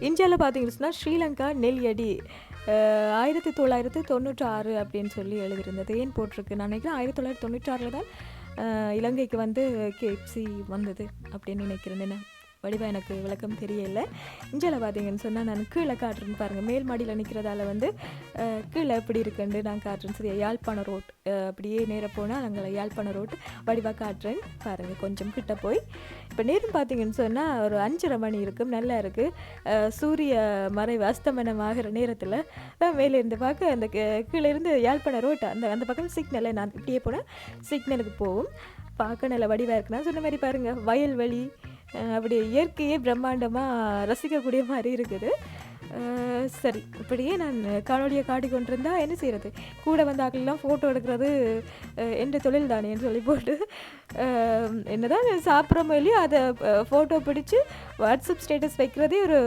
இந்தியாவில் பார்த்தீங்கன்னு சொன்னால் ஸ்ரீலங்கா நெல்லியடி 1996 அப்படின்னு சொல்லி எழுதியிருந்தது. ஏன் போட்டிருக்கு நான் நினைக்கிறேன் 1996 தான் இலங்கைக்கு வந்து கேஎஃப்சி வந்தது அப்படின்னு நினைக்கிறேன். என்ன வடிவா எனக்கு விளக்கம் தெரியல. இந்தியாவில் பார்த்தீங்கன்னு சொன்னால் நான் கீழே காட்டுறேன்னு பாருங்கள். மேல் மாடியில் நிற்கிறதால வந்து கீழே எப்படி இருக்குன்னு நான் காட்டுறேன். சரி, யாழ்ப்பாண ரோட் அப்படியே நேராக போனால் நாங்கள் யாழ்ப்பாண ரோட் வடிவாக காட்டுறேன் பாருங்கள். கொஞ்சம் கிட்ட போய் இப்போ நேரம் பார்த்தீங்கன்னு சொன்னால் ஒரு 5:30 மணி இருக்கும். நல்லா இருக்குது. சூரிய மறைவு அஸ்தமனம் ஆகிற நேரத்தில் மேலே இருந்து பார்க்க அந்த கீழே இருந்து யாழ்ப்பாண ரோட் அந்த பக்கம் சிக்னலை நான் இப்படியே போனால் சிக்னலுக்கு போகும். பார்க்க நல்ல வடிவாக இருக்குன்னா சொன்ன மாதிரி பாருங்கள். வயல்வெளி அப்படி இயற்கையே பிரம்மாண்டமாக ரசிக்கக்கூடிய மாதிரி இருக்குது. சரி, இப்படியே நான் காணொலியை காட்டிக்கொண்டிருந்தா என்ன செய்கிறது, கூட வந்த ஆட்கள்லாம் ஃபோட்டோ எடுக்கிறது எந்த தொழில் தானேன்னு சொல்லி போட்டு என்னதான் சாப்பிட்றோமோ இல்லையோ அதை ஃபோட்டோ பிடிச்சி வாட்ஸ்அப் ஸ்டேட்டஸ் வைக்கிறதே ஒரு